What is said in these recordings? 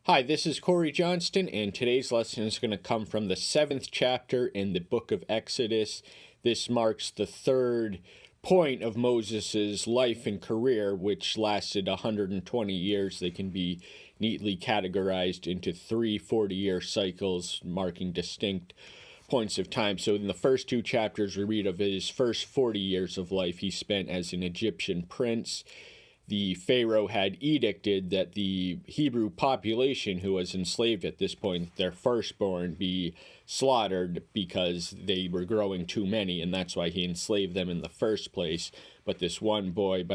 Hi, this is Corey Johnston, and today's lesson is going to come from the 7th chapter in the book of Exodus. This marks the third point of Moses' life and career, which lasted 120 years. They can be neatly categorized into three 40-year cycles, marking distinct points of time. So in the first two chapters, we read of his first 40 years of life he spent as an Egyptian prince. The Pharaoh had edicted that the Hebrew population who was enslaved at this point, their firstborn, be slaughtered because they were growing too many, and that's why he enslaved them in the first place. But this one boy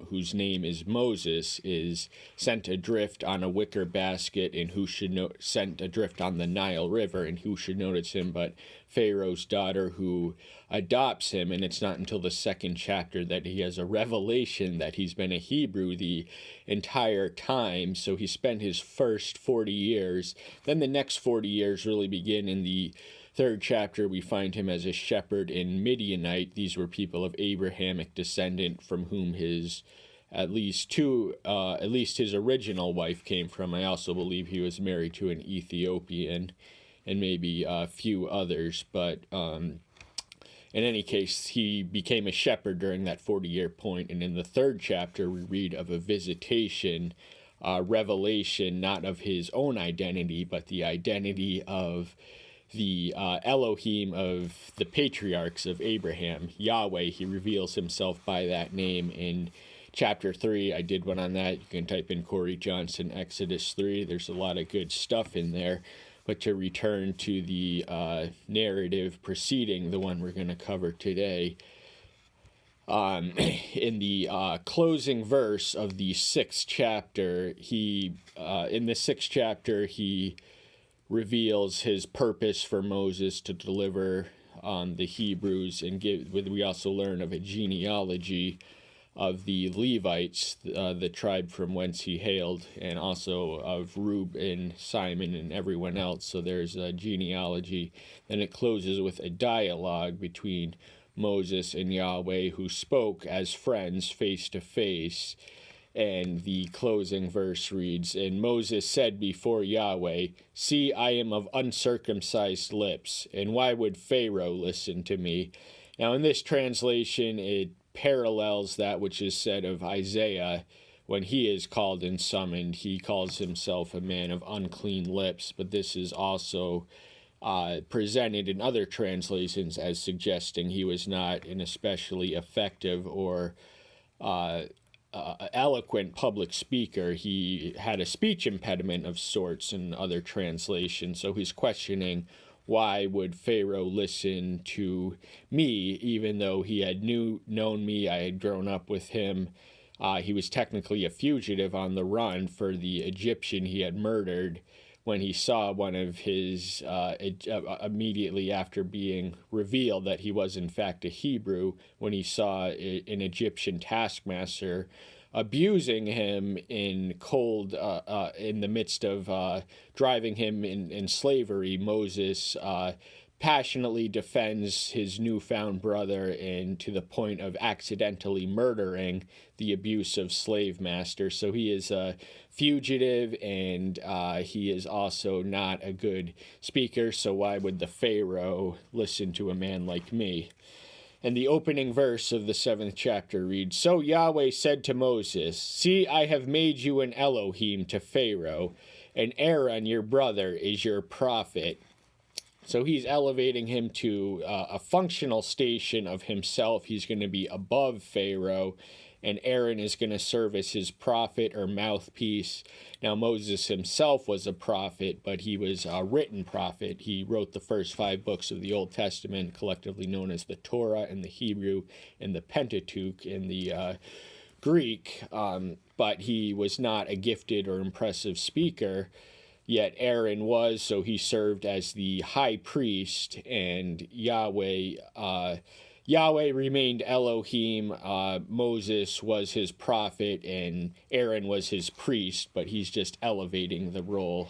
whose name is Moses is sent adrift on a wicker basket, and sent adrift on the Nile River, and who should notice him but Pharaoh's daughter, who adopts him. And it's not until the second chapter that he has a revelation that he's been a Hebrew the entire time. So he spent his first 40 years. Then the next 40 years really begin in the third chapter. We find him as a shepherd in Midianite. These were people of Abrahamic descent from whom at least his original wife came from. I also believe he was married to an Ethiopian and maybe a few others. But in any case, he became a shepherd during that 40-year point. And in the third chapter, we read of a visitation, revelation, not of his own identity, but the identity of the Elohim of the patriarchs of Abraham, Yahweh. He reveals himself by that name in chapter 3. I did one on that. You can type in Corey Johnston, Exodus 3. There's a lot of good stuff in there. But to return to the narrative preceding the one we're going to cover today, in the closing verse of the 6th chapter, he reveals his purpose for Moses to deliver the Hebrews, and we also learn of a genealogy of the Levites, the tribe from whence he hailed, and also of Reuben, Simon, and everyone else. So there's a genealogy. Then it closes with a dialogue between Moses and Yahweh, who spoke as friends face to face. And the closing verse reads, "And Moses said before Yahweh, 'See, I am of uncircumcised lips, and why would Pharaoh listen to me?'" Now in this translation, it parallels that which is said of Isaiah when he is called and summoned. He calls himself a man of unclean lips, but this is also presented in other translations as suggesting he was not an especially effective or eloquent public speaker. He had a speech impediment of sorts in other translations, so he's questioning, why would Pharaoh listen to me, even though he had known me? I had grown up with him. He was technically a fugitive on the run for the Egyptian he had murdered when he saw one of his, immediately after being revealed that he was in fact a Hebrew, when he saw an Egyptian taskmaster abusing him in the midst of driving him in slavery. Moses passionately defends his newfound brother, and to the point of accidentally murdering the abusive slave master. So he is a fugitive, and he is also not a good speaker. So why would the Pharaoh listen to a man like me? And the opening verse of the 7th chapter reads, "So Yahweh said to Moses, 'See, I have made you an Elohim to Pharaoh, and Aaron your brother is your prophet.'" So he's elevating him to a functional station of himself. He's going to be above Pharaoh, and Aaron is going to serve as his prophet or mouthpiece. Now, Moses himself was a prophet, but he was a written prophet. He wrote the first 5 books of the Old Testament, collectively known as the Torah in the Hebrew, and the Pentateuch in the Greek, but he was not a gifted or impressive speaker. Yet Aaron was, so he served as the high priest, and Yahweh remained Elohim. Moses was his prophet, and Aaron was his priest, but he's just elevating the role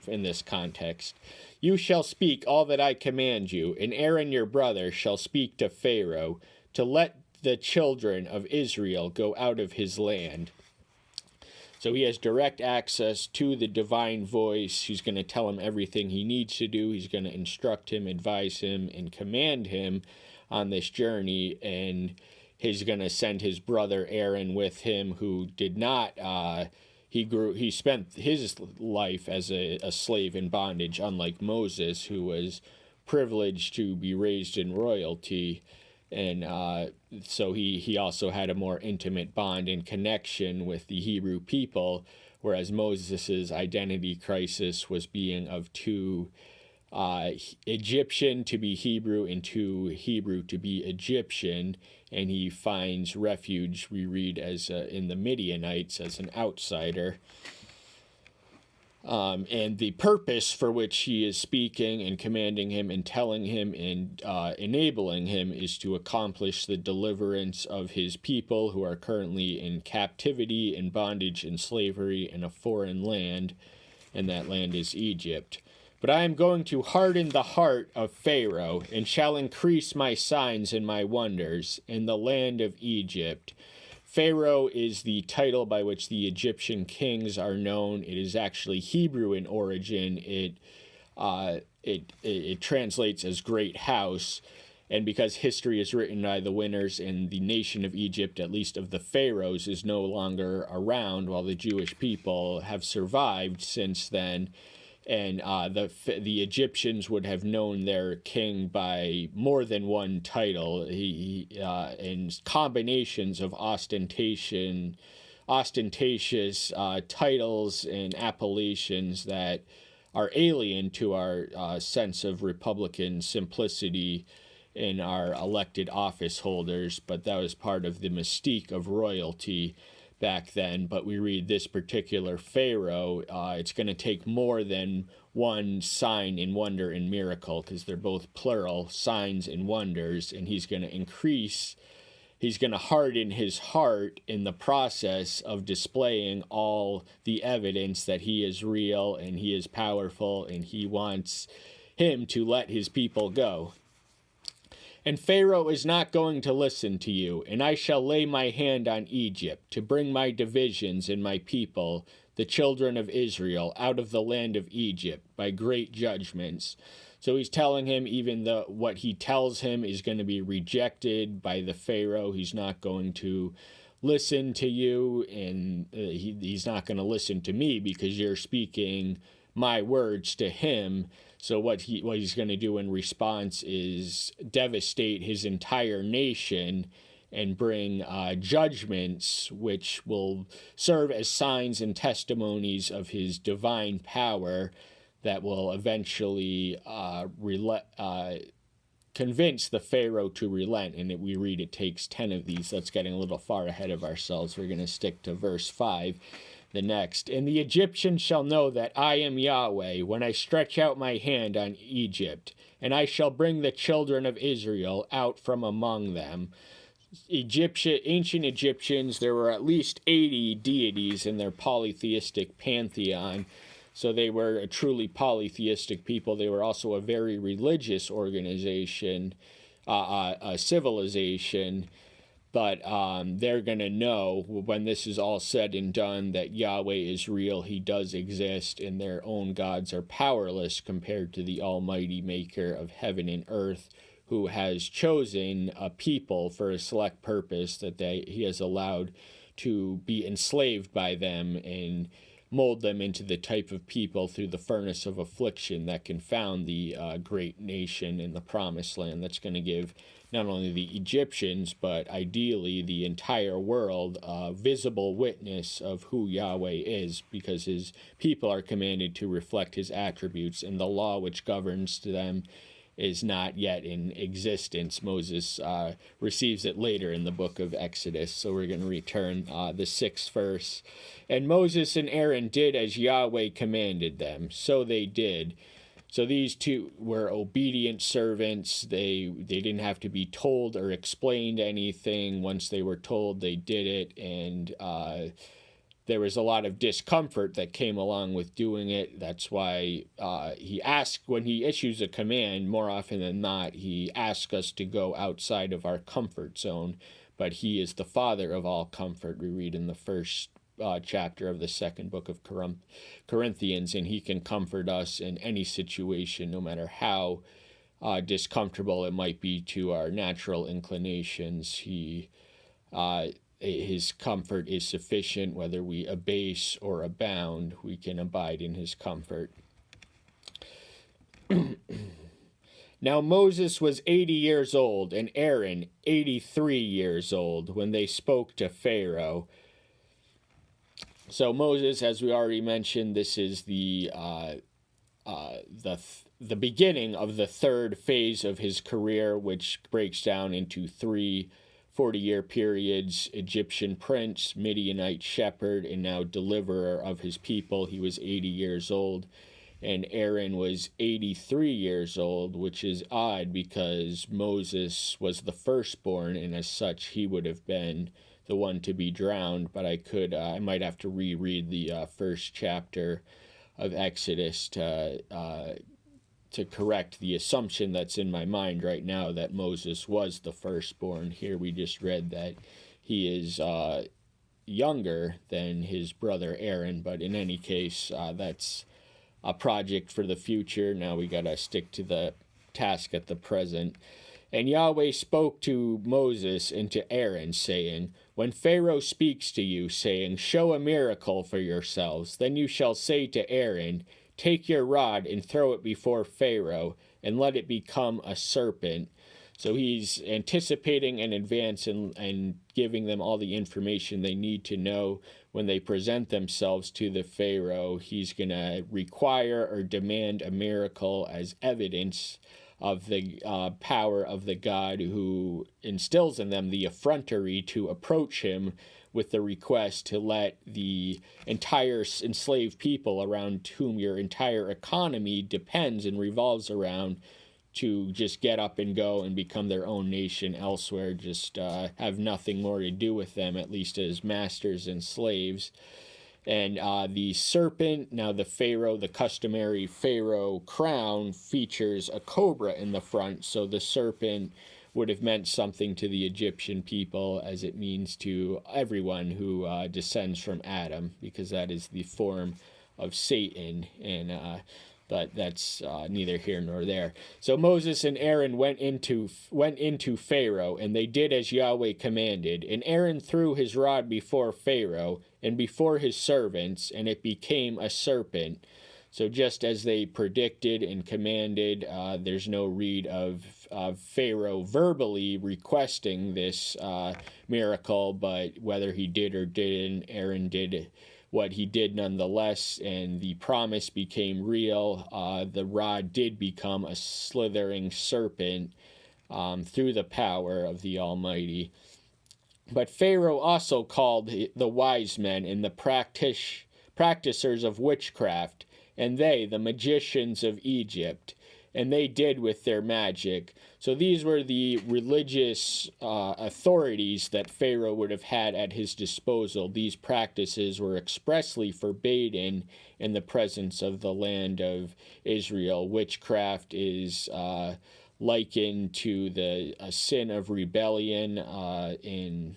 in this context. "You shall speak all that I command you, and Aaron your brother shall speak to Pharaoh, to let the children of Israel go out of his land." So he has direct access to the divine voice. He's going to tell him everything he needs to do. He's going to instruct him, advise him, and command him on this journey. And he's going to send his brother Aaron with him, who did not. He spent his life as a slave in bondage, unlike Moses, who was privileged to be raised in royalty. And so he also had a more intimate bond and connection with the Hebrew people, whereas Moses' identity crisis was being of too Egyptian to be Hebrew and too Hebrew to be Egyptian, and he finds refuge, we read, as in the Midianites as an outsider. And the purpose for which he is speaking and commanding him and telling him and enabling him is to accomplish the deliverance of his people who are currently in captivity, in bondage, in slavery in a foreign land, and that land is Egypt. But I am going to harden the heart of Pharaoh, and shall increase my signs and my wonders in the land of Egypt. Pharaoh is the title by which the Egyptian kings are known. It is actually Hebrew in origin. It translates as great house, and because history is written by the winners and the nation of Egypt, at least of the pharaohs, is no longer around, while the Jewish people have survived since then. And the Egyptians would have known their king by more than one title. And combinations of ostentatious titles and appellations that are alien to our sense of Republican simplicity in our elected office holders. But that was part of the mystique of royalty back then. But we read this particular Pharaoh, it's going to take more than one sign and wonder and miracle, because they're both plural, signs and wonders, and he's going to harden his heart in the process of displaying all the evidence that he is real and he is powerful, and he wants him to let his people go. And Pharaoh is not going to listen to you, and I shall lay my hand on Egypt to bring my divisions and my people, the children of Israel, out of the land of Egypt by great judgments. So he's telling him even what he tells him is going to be rejected by the Pharaoh. He's not going to listen to you, and he's not going to listen to me because you're speaking my words to him. So what he's going to do in response is devastate his entire nation and bring judgments which will serve as signs and testimonies of his divine power that will eventually convince the Pharaoh to relent. And we read it takes 10 of these. That's getting a little far ahead of ourselves. We're going to stick to verse 5. The next, and the Egyptians shall know that I am Yahweh when I stretch out my hand on Egypt, and I shall bring the children of Israel out from among them. Ancient Egyptians, there were at least 80 deities in their polytheistic pantheon, so they were a truly polytheistic people. They were also a very religious organization, a civilization. But they're going to know when this is all said and done that Yahweh is real, he does exist, and their own gods are powerless compared to the almighty maker of heaven and earth, who has chosen a people for a select purpose that he has allowed to be enslaved by them and mold them into the type of people through the furnace of affliction that can found the great nation in the promised land that's going to give not only the Egyptians, but ideally the entire world, a visible witness of who Yahweh is, because his people are commanded to reflect his attributes, and the law which governs them is not yet in existence. Moses receives it later in the book of Exodus. So we're going to return the 6th verse. And Moses and Aaron did as Yahweh commanded them, so they did. So these two were obedient servants. They didn't have to be told or explained anything. Once they were told, they did it, and there was a lot of discomfort that came along with doing it. That's why he asked, when he issues a command, more often than not, he asks us to go outside of our comfort zone. But he is the Father of all comfort, we read in the first chapter of the second book of Corinthians, and he can comfort us in any situation, no matter how discomfortable it might be to our natural inclinations. His comfort is sufficient. Whether we abase or abound, we can abide in his comfort. Now Moses was 80 years old, and Aaron 83 years old, when they spoke to Pharaoh. So Moses, as we already mentioned, this is the beginning of the third phase of his career, which breaks down into 3 40-year periods: Egyptian prince, Midianite shepherd, and now deliverer of his people. He was 80 years old. And Aaron was 83 years old, which is odd because Moses was the firstborn, and as such, he would have been the one to be drowned. But I might have to reread the first chapter of Exodus to correct the assumption that's in my mind right now that Moses was the firstborn. Here we just read that he is younger than his brother Aaron, but in any case, that's a project for the future. Now we got to stick to the task at the present. And Yahweh spoke to Moses and to Aaron, saying, When Pharaoh speaks to you, saying, Show a miracle for yourselves, then you shall say to Aaron, Take your rod and throw it before Pharaoh, and let it become a serpent. So he's anticipating in advance and giving them all the information they need to know when they present themselves to the Pharaoh. He's going to require or demand a miracle as evidence of the power of the God who instills in them the effrontery to approach him with the request to let the entire enslaved people around whom your entire economy depends and revolves around to just get up and go and become their own nation elsewhere, just have nothing more to do with them, at least as masters and slaves. And the serpent, now the customary Pharaoh crown features a cobra in the front, so the serpent would have meant something to the Egyptian people as it means to everyone who descends from Adam, because that is the form of Satan, and but that's neither here nor there. So Moses and Aaron went into Pharaoh, and they did as Yahweh commanded. And Aaron threw his rod before Pharaoh and before his servants, and it became a serpent. So just as they predicted and commanded, there's no read of Pharaoh verbally requesting this miracle, but whether he did or didn't, Aaron did what he did nonetheless, and the promise became real. The rod did become a slithering serpent through the power of the Almighty. But Pharaoh also called the wise men and the practicers of witchcraft, and they, the magicians of Egypt, and they did with their magic. So these were the religious authorities that Pharaoh would have had at his disposal. These practices were expressly forbidden in the presence of the land of Israel. Witchcraft is likened to the sin of rebellion in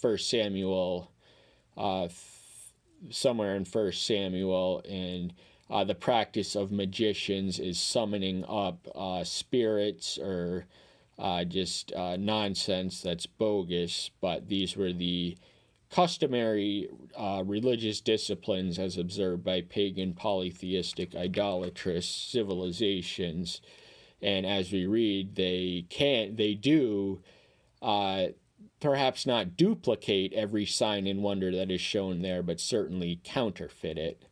1 Samuel, somewhere in 1 Samuel, and the practice of magicians is summoning up spirits or just nonsense that's bogus, but these were the customary religious disciplines as observed by pagan, polytheistic, idolatrous civilizations. And as we read, they do perhaps not duplicate every sign and wonder that is shown there, but certainly counterfeit it.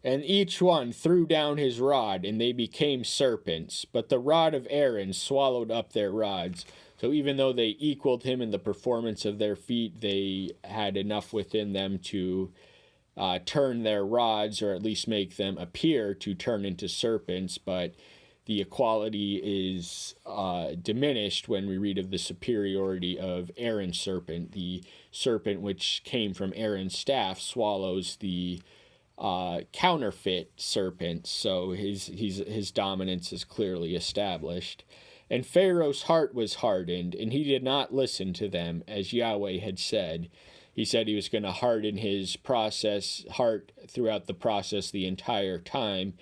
And each one threw down his rod, and they became serpents. But the rod of Aaron swallowed up their rods. So even though they equaled him in the performance of their feat, they had enough within them to turn their rods, or at least make them appear to turn into serpents. But the equality is diminished when we read of the superiority of Aaron's serpent. The serpent which came from Aaron's staff swallows the counterfeit serpent, so his dominance is clearly established. And Pharaoh's heart was hardened, and he did not listen to them, as Yahweh had said. he said he was going to harden his heart throughout the process the entire time.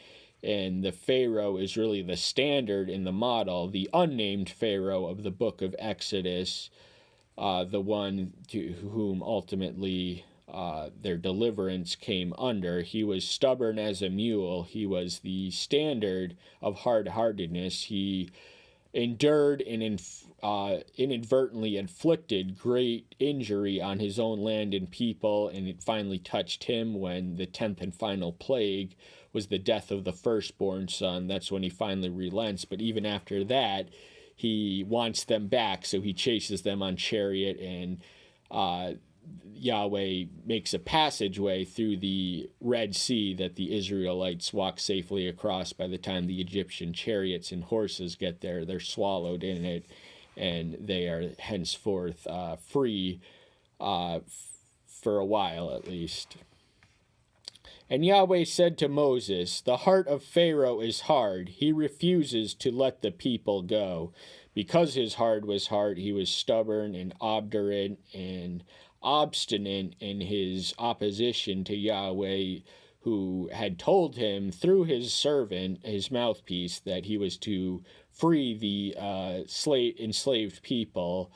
And the Pharaoh is really the standard in the model, the unnamed Pharaoh of the book of Exodus, the one to whom ultimately their deliverance came under. He was stubborn as a mule. He was the standard of hard-heartedness. He endured and inadvertently inflicted great injury on his own land and people, and it finally touched him when the 10th and final plague was the death of the firstborn son. That's when he finally relents. But even after that, he wants them back, so he chases them on chariot, and Yahweh makes a passageway through the Red Sea that the Israelites walk safely across. By the time the Egyptian chariots and horses get there, they're swallowed in it, and they are henceforth free for a while at least. And Yahweh said to Moses, "The heart of Pharaoh is hard. He refuses to let the people go. Because his heart was hard, he was stubborn and obdurate and obstinate in his opposition to Yahweh, who had told him through his servant, his mouthpiece, that he was to free the enslaved people.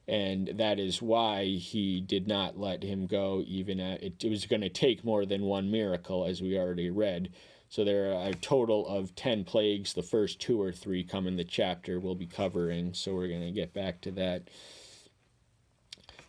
And that is why he did not let him go, even it was going to take more than one miracle, as we already read. So there are a total of 10 plagues. The first 2 or 3 come in the chapter we'll be covering, so we're going to get back to that.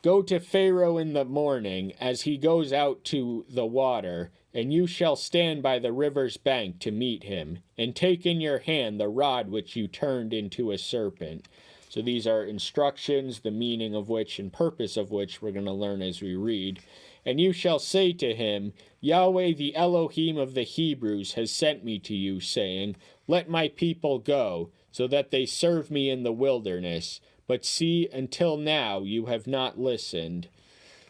Go to Pharaoh in the morning as he goes out to the water, and you shall stand by the river's bank to meet him, and take in your hand the rod which you turned into a serpent. So these are instructions, the meaning of which and purpose of which we're going to learn as we read. And you shall say to him, Yahweh the Elohim of the Hebrews has sent me to you, saying, Let my people go, so that they serve me in the wilderness. But see, until now you have not listened.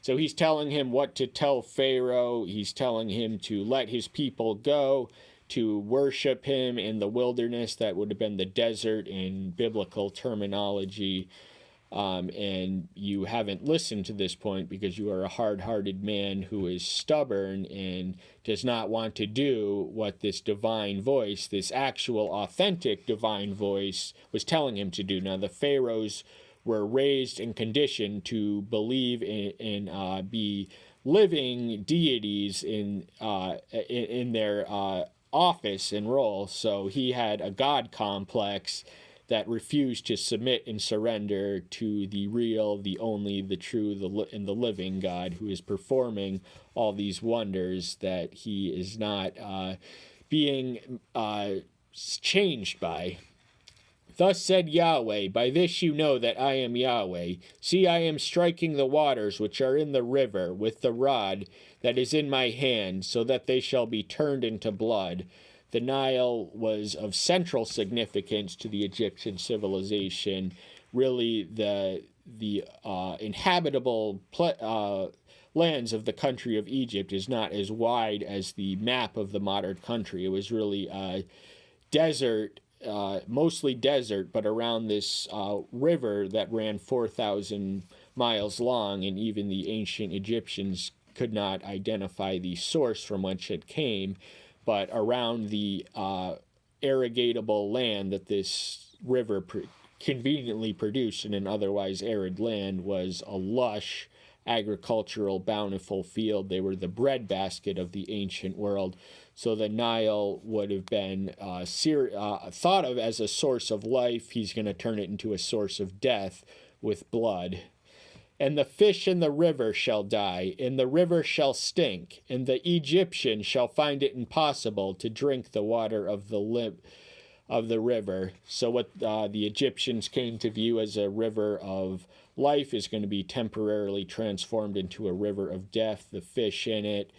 So he's telling him what to tell Pharaoh. He's telling him to let his people go, to worship him in the wilderness. That would have been the desert in biblical terminology. And you haven't listened to this point because you are a hard-hearted man who is stubborn and does not want to do what this divine voice, this actual authentic divine voice, was telling him to do. Now, the pharaohs were raised and conditioned to believe in be living deities in their office and role. So he had a god complex that refused to submit and surrender to the real, the only, the true, and the living God, who is performing all these wonders that he is not being changed by. Thus said Yahweh, by this you know that I am Yahweh. See, I am striking the waters which are in the river with the rod that is in my hand, so that they shall be turned into blood. The Nile was of central significance to the Egyptian civilization. Really, the inhabitable lands of the country of Egypt is not as wide as the map of the modern country. It was really desert, mostly desert, but around this river that ran 4,000 miles long, and even the ancient Egyptians could not identify the source from which it came. But around the irrigatable land that this river conveniently produced in an otherwise arid land was a lush, agricultural, bountiful field. They were the breadbasket of the ancient world. So the Nile would have been thought of as a source of life. He's going to turn it into a source of death with blood. And the fish in the river shall die, and the river shall stink, and the Egyptian shall find it impossible to drink the water of the river. So what the Egyptians came to view as a river of life is going to be temporarily transformed into a river of death. The fish in it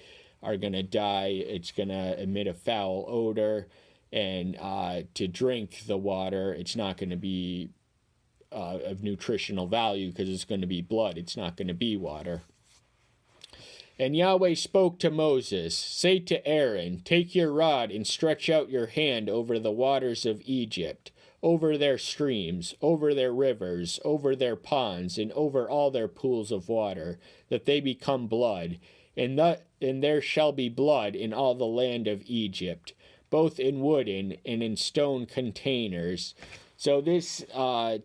are going to die. It's going to emit a foul odor, and to drink the water, it's not going to be of nutritional value because it's going to be blood. It's not going to be water. And Yahweh spoke to Moses, say to Aaron, take your rod and stretch out your hand over the waters of Egypt, over their streams, over their rivers, over their ponds, and over all their pools of water, that they become blood. And there shall be blood in all the land of Egypt, both in wooden and in stone containers. So this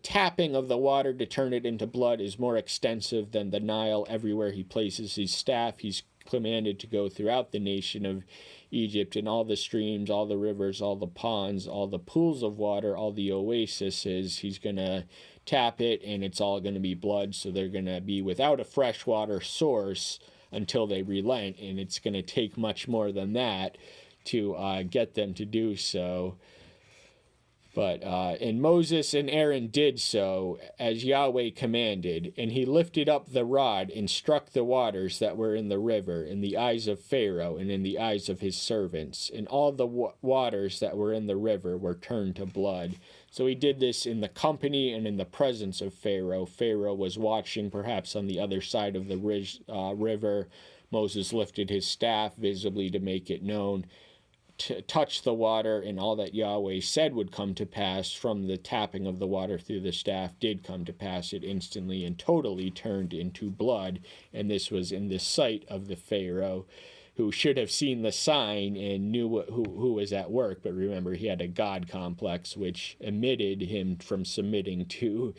tapping of the water to turn it into blood is more extensive than the Nile. Everywhere he places his staff, he's commanded to go throughout the nation of Egypt, and all the streams, all the rivers, all the ponds, all the pools of water, all the oases. He's going to tap it, and it's all going to be blood. So they're going to be without a freshwater source until they relent, and it's going to take much more than that to get them to do so. But and Moses and Aaron did so as Yahweh commanded, and he lifted up the rod and struck the waters that were in the river in the eyes of Pharaoh and in the eyes of his servants, and all the waters that were in the river were turned to blood. So he did this in the company and in the presence of Pharaoh. Pharaoh was watching perhaps on the other side of the river. Moses lifted his staff visibly to make it known, to touch the water, and all that Yahweh said would come to pass from the tapping of the water through the staff did come to pass. It instantly and totally turned into blood, and this was in the sight of the Pharaoh, who should have seen the sign and knew who was at work. But remember, he had a God complex, which omitted him from submitting to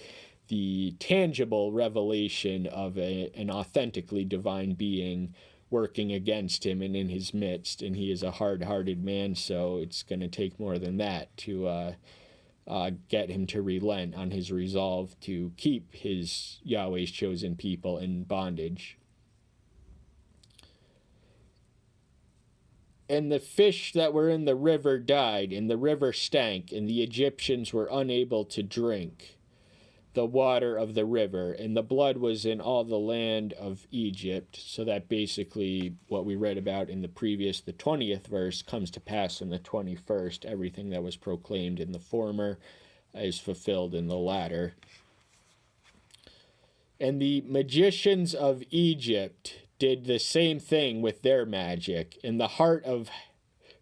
the tangible revelation of an authentically divine being working against him and in his midst. And he is a hard-hearted man, so it's going to take more than that to get him to relent on his resolve to keep his Yahweh's chosen people in bondage. And the fish that were in the river died, and the river stank, and the Egyptians were unable to drink the water of the river, and the blood was in all the land of Egypt. So that basically what we read about in the 20th verse comes to pass in the 21st. Everything that was proclaimed in the former is fulfilled in the latter. And the magicians of Egypt did the same thing with their magic, and the heart of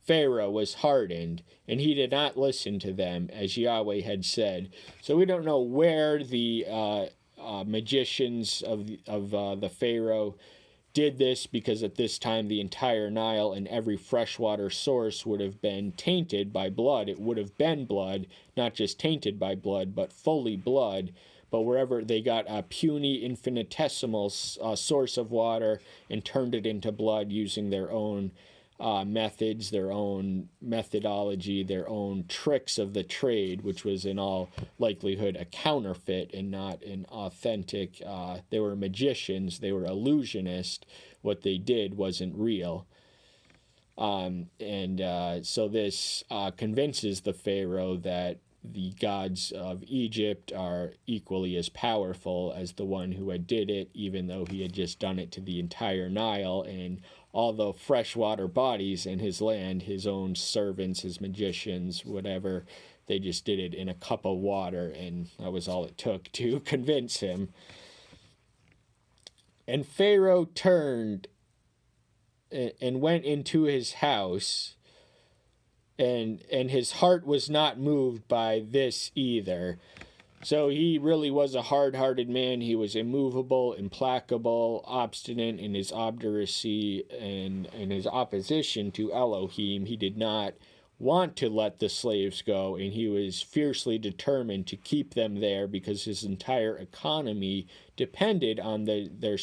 Pharaoh was hardened, and he did not listen to them, as Yahweh had said. So we don't know where the magicians of the Pharaoh did this, because at this time the entire Nile and every freshwater source would have been tainted by blood. It would have been blood, not just tainted by blood, but fully blood. But wherever they got a puny, infinitesimal source of water and turned it into blood using their own methods, their own methodology, their own tricks of the trade, which was in all likelihood a counterfeit and not an authentic. They were magicians, they were illusionists. What they did wasn't real. So this convinces the Pharaoh that the gods of Egypt are equally as powerful as the one who had did it, even though he had just done it to the entire Nile and all the freshwater bodies in his land, his own servants, his magicians, whatever. They just did it in a cup of water, and that was all it took to convince him. And Pharaoh turned and went into his house, and his heart was not moved by this either. So he really was a hard-hearted man. He was immovable, implacable, obstinate in his obduracy and in his opposition to Elohim. He did not want to let the slaves go, and he was fiercely determined to keep them there because his entire economy depended on their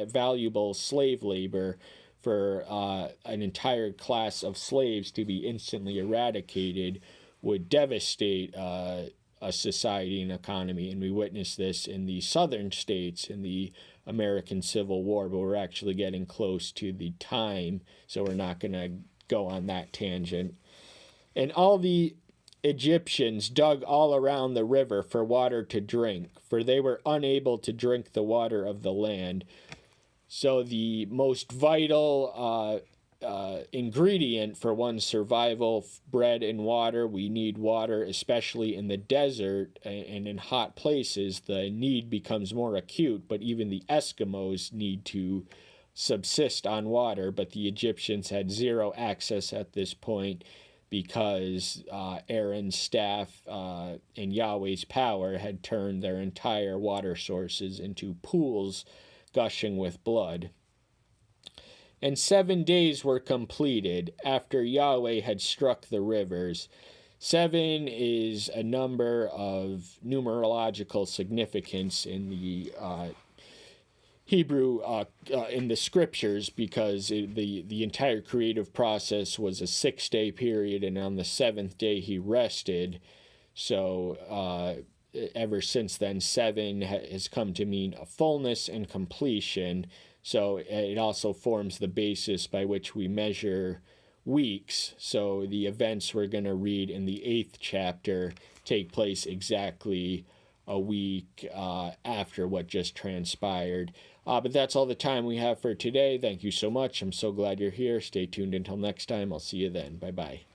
valuable slave labor. For an entire class of slaves to be instantly eradicated would devastate a society and economy. And we witnessed this in the southern states in the American Civil War, but we're actually getting close to the time, so we're not going to go on that tangent. And all the Egyptians dug all around the river for water to drink, for they were unable to drink the water of the land. So the most vital ingredient for one's survival, bread and water. We need water, especially in the desert and in hot places. The need becomes more acute, but even the Eskimos need to subsist on water. But the Egyptians had zero access at this point because Aaron's staff and Yahweh's power had turned their entire water sources into pools gushing with blood. And 7 days were completed after Yahweh had struck the rivers. 7 is a number of numerological significance in the Hebrew, in the scriptures, because the entire creative process was a 6-day period, and on the 7th day he rested. So ever since then, 7 has come to mean a fullness and completion. So it also forms the basis by which we measure weeks. So the events we're going to read in the 8th chapter take place exactly a week after what just transpired. But that's all the time we have for today. Thank you so much. I'm so glad you're here. Stay tuned until next time. I'll see you then. Bye-bye.